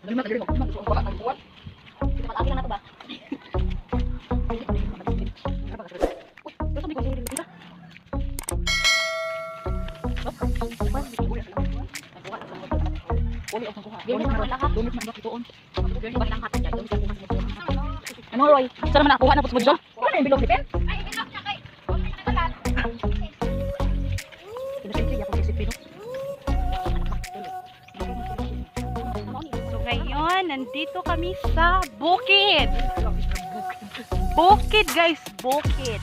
Lima ka diri mo. Buat. Kita malaki lang na to ba? Ano Roy? Isa naman nakuha na po sa ano yung bilog ni Pen? Ay, bilog niya kay. So ngayon, nandito kami sa bukid. Bukid guys, bukid.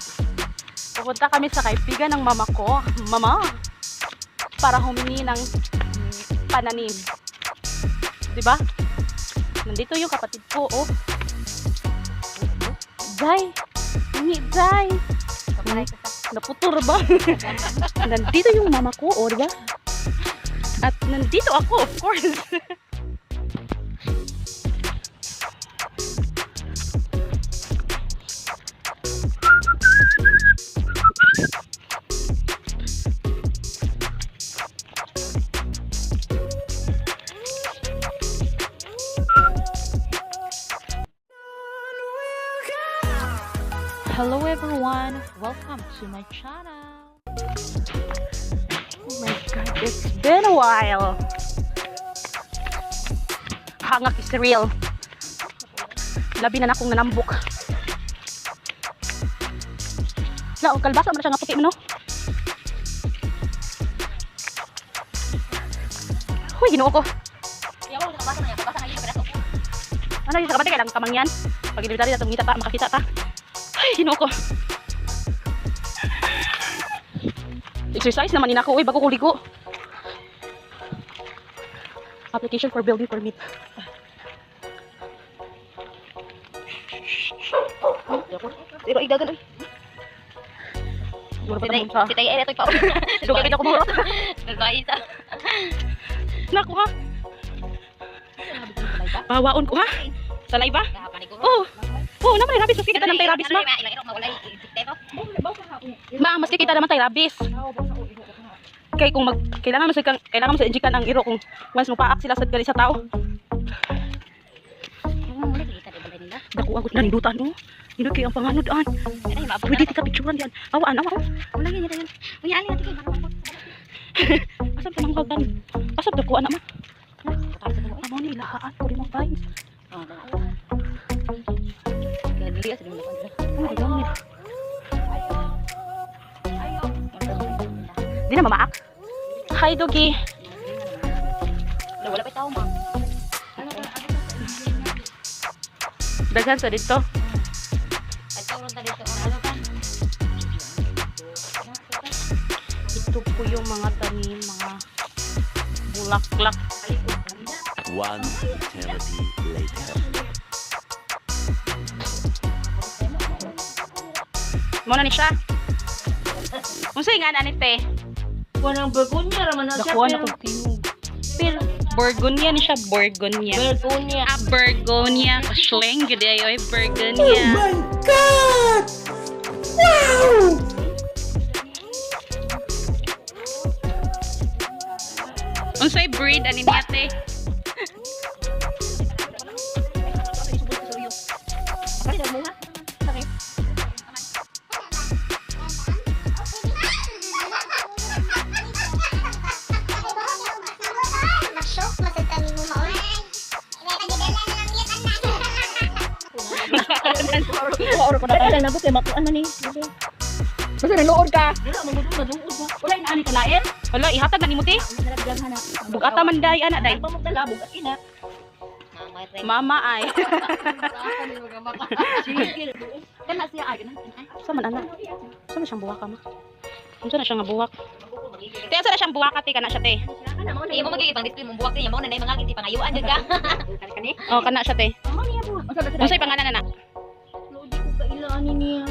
Pupunta kami sa kaibigan ng mama ko. Mama! Para humingi ng pananim. Diba? Nandito yung kapatid ko, oh. Jai! Hingi, Jai! Naputur ba? Nandito yung mama ko, oh, diba? At nandito ako, of course. Hello everyone, welcome to my channel. Oh my god, it's been a while. Hangak is real. Labi na akong nanambok. La, kalbasa mo na siya nga puti mo, no? Huy, ginoo ko. Ano yung sa kabate kailang kamangyan? Pag inibitari na itong ngita pa, makakita pa. Ay, ginoo ko. Exercise naman din ako. Uy, bago ko ligo. Application for building permit. Pero igagan, uy. Si Tay Ere, ito'y pa. Dugay kita kumurot. Nagkaisa. Naku ha. Bawaon ko ha. Sa live ba? Oh. Oh, naman rabis. Maski kita naman tayo rabis ma. Ma, maski kita naman tayo rabis. Kay kung kailangan mo sa injikan ang iro kung once mo paak sila sa gali sa tao. Dako agot na nindutan no. Hindi kay ang panganod-an. Pwede tika picturean diyan. Awaan, awa. Wala yan yan. Uy, ali natin kay baka. Asam pamangkautan. Asam dako ana ma. Amo ni lahaan ko rin mo vibes. Di na mamaak. Hi, Doggy. Wala pa tao, ma. Daghan sa dito. Ay, tawag na dito. Ano ba? Ito po yung mga tanim, mga bulaklak. One eternity later. Muna ni siya. Unsay nga na ni te? Wanang bergunya raman na siya. Dakuan ako tinog. Pero Burgonya ni siya, Burgonya. bergunya. Ah, Burgonya. Kasleng, gede ayo, Burgonya. Oh my God! Wow! Unsay breed ani niya te? Pwede mo ha? Sakit. Oro ko na. Ay, nabot kay makuan na ni. Basta nanuod ka. Dili mo gudong naduod ba? Wala na ani kalain. Wala, ihatag na ni mo te. Nalagyan na. Bugata man day, anak day. Pamugdala bugat ina. Mama ay. Sige. Kana siya ay kana. Sa man anak? Sa na siyang buwak ka ma? Unsa na siya nga buwak? Te, asa na siyang buwak ka te, kana siya te. Ay mo magiging pang display mong buwak niya mo na nay mga kinti pangayuan jud ka. Kani? Oh, kana siya te. Unsay pangalan anak? Lodi ko kailangan niya.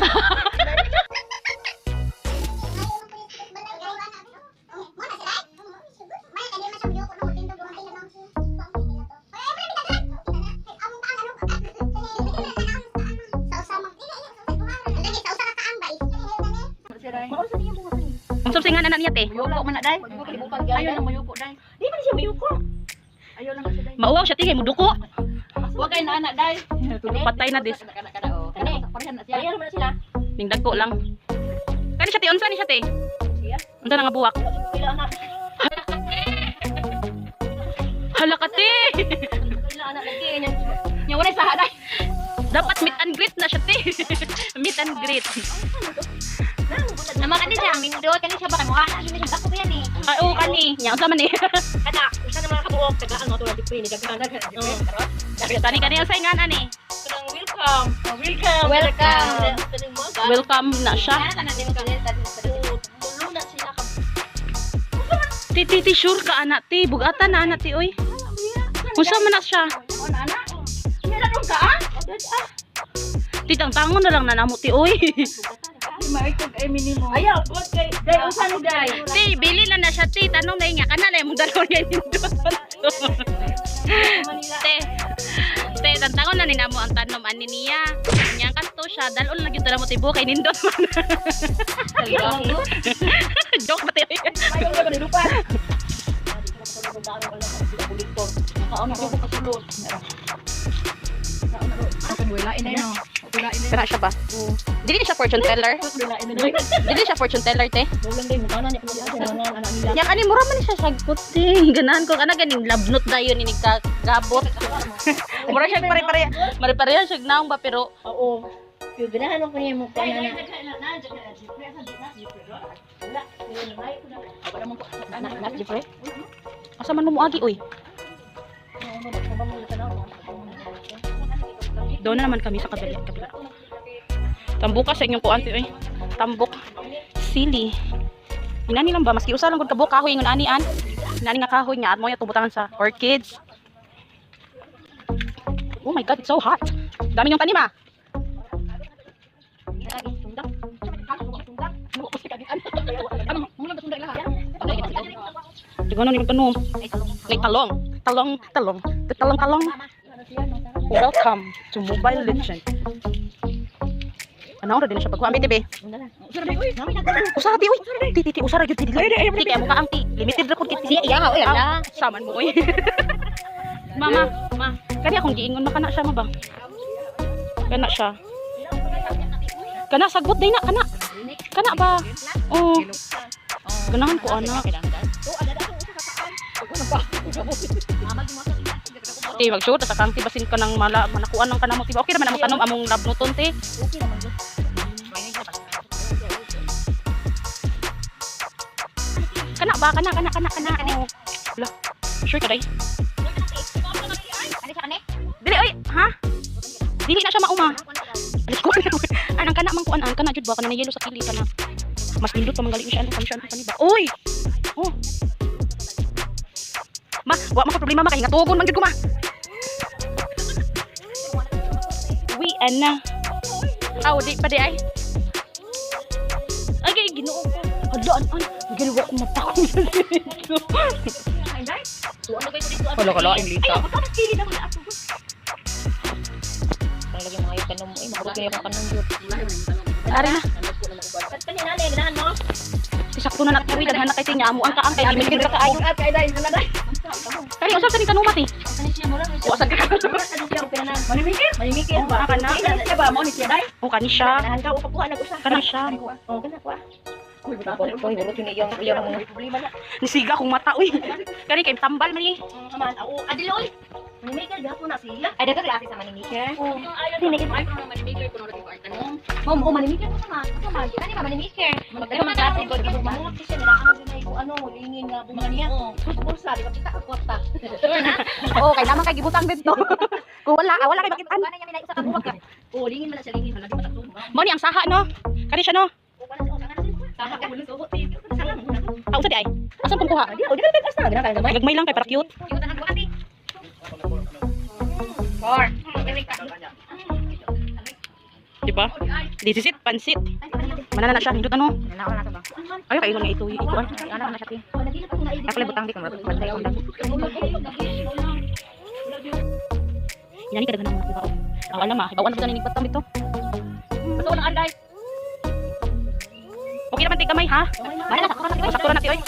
Unsa singanan na niya te? Mayuko man na day. Ayun na mayuko day. Di man siya mayuko. Ayun lang kasi day. Mauwaw siya tigay mo duko. Huwag kayo na anak, day. Patay na dis. Kani, parehan na siya. Parehan naman na sila. Ning dagko lang. Kani siya ti unsa ni siya ti? Unsa nga buwak? Pila anak. Hala ka ti. Pila anak lagi. Nya wala sa day. Dapat meet and greet na siya ti. Meet and greet. Naman kani siya, mindot kani siya ba kay mo ana ni siya dako yan eh. Ay oo kani. Nya unsa man ni? Kada, usa na mga kabuok tagaan mo tulad dipre ni gagana Kani kani sa ingan ani. Welcome. Welcome. Welcome. Welcome na siya. Ti sure ka anak ti, bugatan na anak ti oy. Unsa man na siya? Titang tangon na lang na namo ti oy. Ayaw, wag kay day usa ni day. Ti bili na siya ti, tanong na nga kana lay mo dalon yan nindot. Te, tantangon na ni namo ang tanom ani niya. Nya kanto siya, dalon lang gyud mo ti bukay nindot man. Joke ba ti? Ayaw na ba lupa? Kana siya ba? Dili siya fortune teller. Dili siya fortune teller te. Nya kani mura man siya sagot te. Ganahan ko kana ganing labnot dayon ini kagabot. Mura siya pare-pareha siya naong ba pero Oo. Yung ganahan ko niya mo pa na. asa man mo agi oy. Doon na naman kami sa kabila. Tambok sa inyong kuanti oy. Tambok sili. Inani lang ba maski usa lang gud kabuk kahoy ingon anian. Inani nga kahoy nga at mo ya tubutangan sa orchids. Oh my god, it's so hot. Dami yung tanim ah. Digano ni magtanong. Like talong. Welcome to Mobile Legend. Ano ra din siya pagkuha ambi be. Usara di uy. Titi usara jud titi. Titi mo ka ang ti. Limited ra kun kiti siya. Iya, oy, ala. Saman mo uy. Mama, kani akong giingon makana siya ba? Kana siya. Kana sagot day na kana. Kana ba? Oh. Ganahan ko anak. Ti mag-shoot sa kang tibasin ka ng manakuan ng kanamo tiba. Okay naman among tanom among labnuton ti. Kana ba kana. Oh. Wala. Sure ka day? Dili oy, ha? Dili na siya mauma. Alis ko. Anang kana man kuan an kana jud ba kana yelo sa kili kana. Mas pindot pa manggali siya ano ba? Oy. Oh. Ma, wa man ko problema makahinga tugon man jud ko ma. Uwi ana. Aw di pa di ay. Ay Ginoo ko. Hadaan an. Ginawa ko matakot dito. Kala ang lita. Lagi mga yung kanong mo, mabot kayo ng kanong yun. Ari na. Ba't pa niya nalay, ganahan mo? Sakto na nakari daghan na kay tinya amo ang kaang kay limit ka kaayo. At kay day, naladay. Kani usab tani kanumat eh. Kani siya mo lang. Usab ka. Manimikir ba? Kana. Siya ba? Mo ni siya day? O kani siya. Ganahan ka, upakuha na usa. Kana siya. Oh, kana kuha. Uy, burot yun yung problema na. Nisiga kong mata uy. Kani kay tambal man eh. Aman, ako, adiloy. Manimikir, gahapon na siya. Ay, daga klase sa manimikir. Oo. Manimikir ko na tanong. Oo, manimikir mo sama. Kani ba manimikir? Magdala man klase ko, di ba? Mga siya nila, ano, lingin nga bunga niya. Bulsa, di ba kita ka kwarta? Oo, kay naman kay gibutang dito. Kung wala kay makitaan. Wala niya minay isa ka buwag ka. Oo, lingin man na siya, lingin. Wala di ba takto? Mo ni ang saha no. Kani siya no. Sama ka, bulis, ugot, tigil. Sama mo na. Unsa di ay? Asan kung kuha? Di, o, di ba nagkas na? Ganahan ka naman. Gagmay lang kay para cute. Yung tanan ko, ati. Four. Diba? Disisit, pansit. Manana na siya, hindot ano? Ay, kayo nga ito, ikuan. Ano na siya, ti? Ako lang butang di ko mabantay ako lang. Yan ni kadaghan ng kuha. Ang alam ah, ibawan na sa nanig batang dito. Basta walang anday. Okay naman tig kamay ha. Bala na, sakto na, Sakto na natin oy.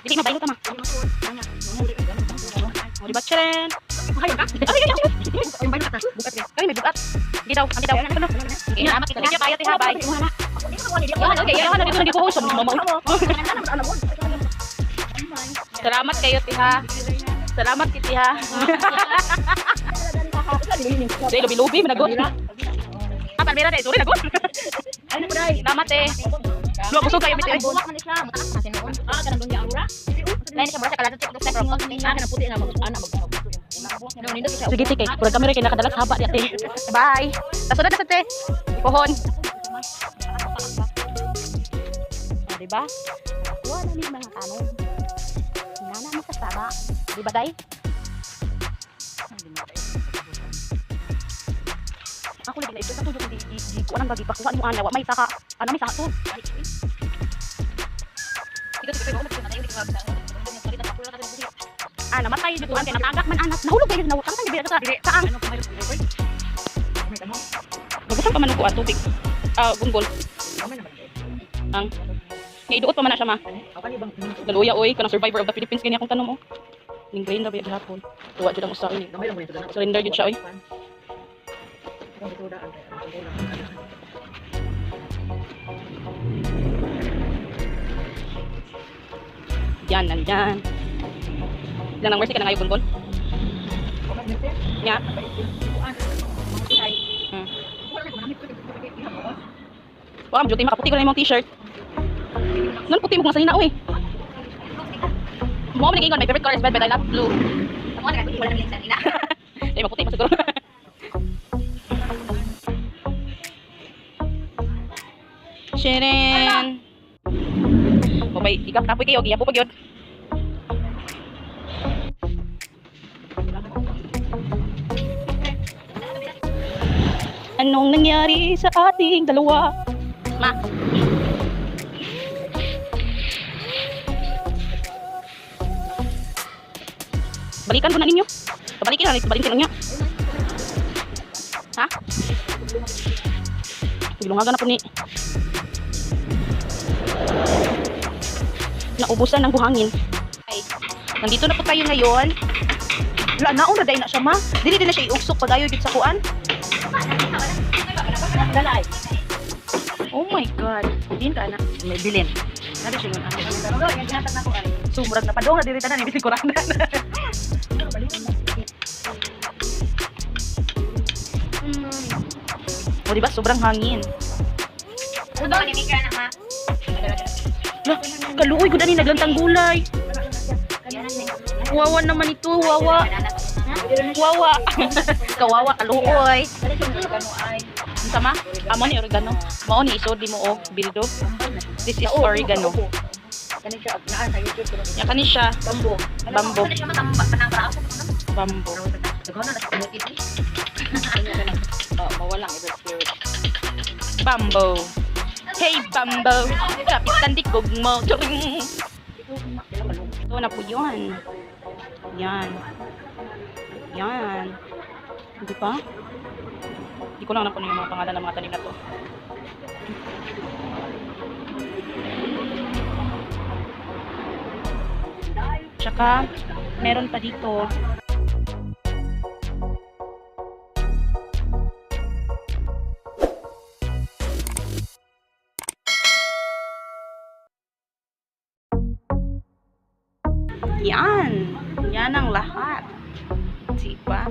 Dili mabaylo ta ma. O, diba? Tcharan! Mahayag ka? Ay, ay, ay! Yung bayo ka. Bukat rin. Kami may bukat. Hindi daw. Ano? Salamat kita. Thank you kayo, tiha. Bye. Okay, Kaya ka na dito nag-i-post. Salamat kayo, tiha. Salamat kay tiha. Say, lubi-lubi, managot. Palmera na, sorry, nagot. Ano po dai? Salamat eh. Luwa, busog kayo, miti. Bulak man siya. Mataas na siya noon. Kanang doon niya aura. Lain siya mura sa kalatag sa pero pag may akin ang puti na mag-ana mag. Sige, tike. Pura kami rin kinakadalag sa haba niya, te. Bye. Tasunod na sa te. Pohon. O, diba? Wala namin mga tanong. Hinana mo sa saba. Diba, day? Ako lagi na ito. Sa tuyo kung di ko anang bagi pakuha mo ana. May saka. Ano may saka to? Namatay dito ang tinatagak man anak. Nahulog kayo na utang tayo sa dire. Saang? Bagusan pa man ako at tubig. Gunggol. Ang iduot pa man na siya ma. Daluya oy, kanang survivor of the Philippines kanya akong tanom mo. Ning brain na ba gihapon. Tuwa jud ang usa ini. Surrender jud siya oy. Yan, nandyan. Ilang nang mercy ka na ngayon, Gunggol? Nga? Wow, beauty, makaputi ko na yung mong t-shirt. Nun, puti mo kung nasa nina, uy. Mo, maniging my favorite color is red, but I love blue. Ako na wala nang sa ina. Ay, maputi pa siguro. Sharon! Babay, ikap kapoy kayo, giyapo pag yun. Anong nangyari sa ating dalawa? Ma. Balikan ko na ninyo. Balikin niya. Ha? Ilungagan na po ni. Naubusan ng buhangin. Ay, nandito na po tayo ngayon. Wala, nauna dahil na siya ma. Dili din na siya iugsok pag ayaw dito sa kuan. Dalay. Oh my God. Din ka na. May bilin. Nado siya yun. Pero yung ginatag na ko ay. Sumurag na padong na diri tanan ibig kurang na. O diba sobrang hangin. Ano ba ni Mika na ma? Lah, kaluoy gud ani naglantang gulay. Wawa naman ito, wawa. Wawa. Kawawa kaluoy. Unsa ma? Amo ni oregano. Mao ni isodi mo og bildo. This is oregano. Kani siya naa sa YouTube. Ya kani siya. Bambo. Bambo. Kani siya matamba panang braso. Bambo. Daghan na sa community. Mawala ang evil spirit. Bambo. Hey Bambo. Kapitan dikog mo. Turing. Ito na po yun. Yan. Yan. Hindi pa? Hindi ko lang napunin yung mga pangalan ng mga tanim na to. Tsaka, meron pa dito. Yan. Yan ang lahat. Diba?